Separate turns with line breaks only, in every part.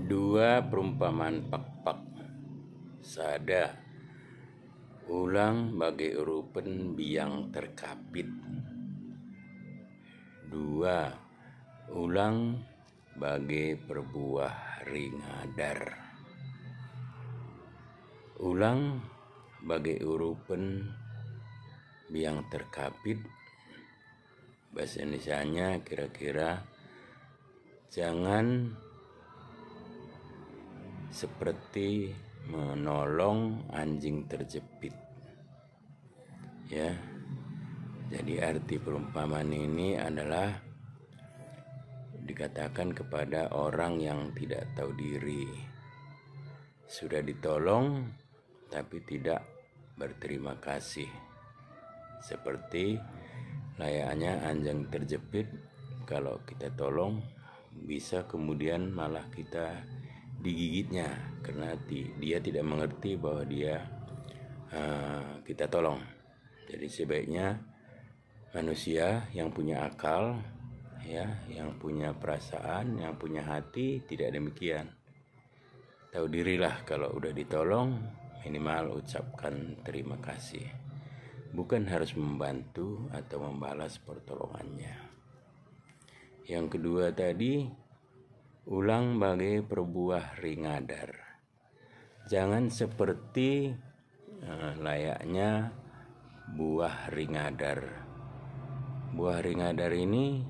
Dua perumpamaan pak-pak sada ulang bagai urupen biang terkapit. Dua ulang bagai perbuah ringadar. Ulang bagai urupen biang terkapit. Bahasa Indonesianya kira-kira jangan seperti menolong anjing terjepit. Ya. Jadi arti perumpamaan ini adalah dikatakan kepada orang yang tidak tahu diri. Sudah ditolong tapi tidak berterima kasih. Seperti layaknya anjing terjepit, kalau kita tolong bisa kemudian malah kita digigitnya karena dia tidak mengerti bahwa kita tolong. Jadi sebaiknya manusia yang punya akal, ya, yang punya perasaan, yang punya hati tidak demikian. Tahu dirilah kalau udah ditolong, minimal ucapkan terima kasih. Bukan harus membantu atau membalas pertolongannya. Yang kedua tadi, ulang bagai perbuah ringadar. Jangan seperti layaknya buah ringadar. Buah ringadar ini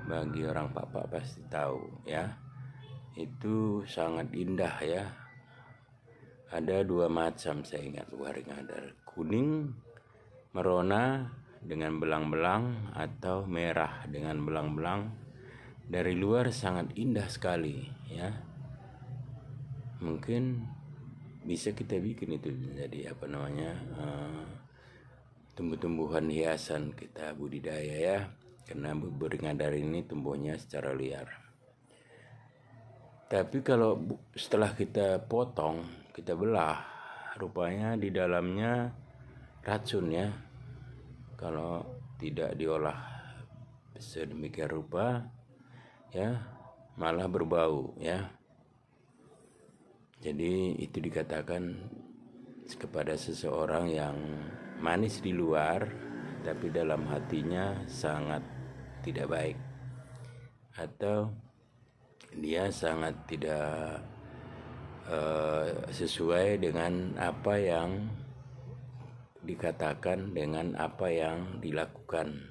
bagi orang Pak pasti tahu, ya. Itu sangat indah, ya. Ada dua macam saya ingat buah ringadar. Kuning merona dengan belang-belang atau merah dengan belang-belang. Dari luar sangat indah sekali, ya. Mungkin bisa kita bikin itu jadi tumbuh-tumbuhan hiasan kita budidaya, ya. Karena ringadar ini tumbuhnya secara liar. Tapi kalau setelah kita potong, kita belah, rupanya di dalamnya racun, ya. Kalau tidak diolah sedemikian rupa, ya, malah berbau, ya. Jadi itu dikatakan kepada seseorang yang manis di luar tapi dalam hatinya sangat tidak baik, atau dia sangat tidak sesuai dengan apa yang dikatakan dengan apa yang dilakukan.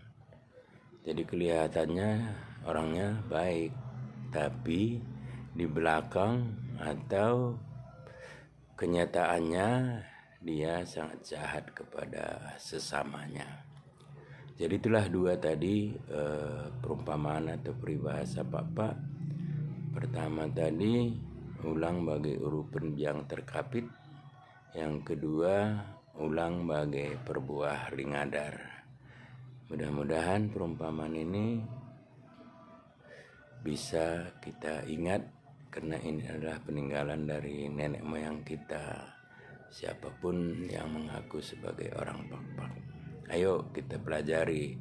Jadi kelihatannya orangnya baik, tapi di belakang atau kenyataannya dia sangat jahat kepada sesamanya. Jadi itulah dua tadi perumpamaan atau peribahasa Pak. Pertama tadi ulang bagai urupen biang terkapit. Yang kedua ulang bagai perbuah ringadar. Mudah-mudahan perumpamaan ini bisa kita ingat karena ini adalah peninggalan dari nenek moyang kita, siapapun yang mengaku sebagai orang Pak. Ayo kita pelajari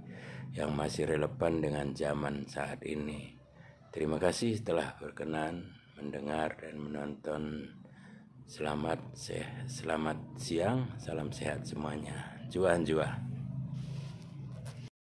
yang masih relevan dengan zaman saat ini. Terima kasih telah berkenan mendengar dan menonton. Selamat siang, salam sehat semuanya. Jua.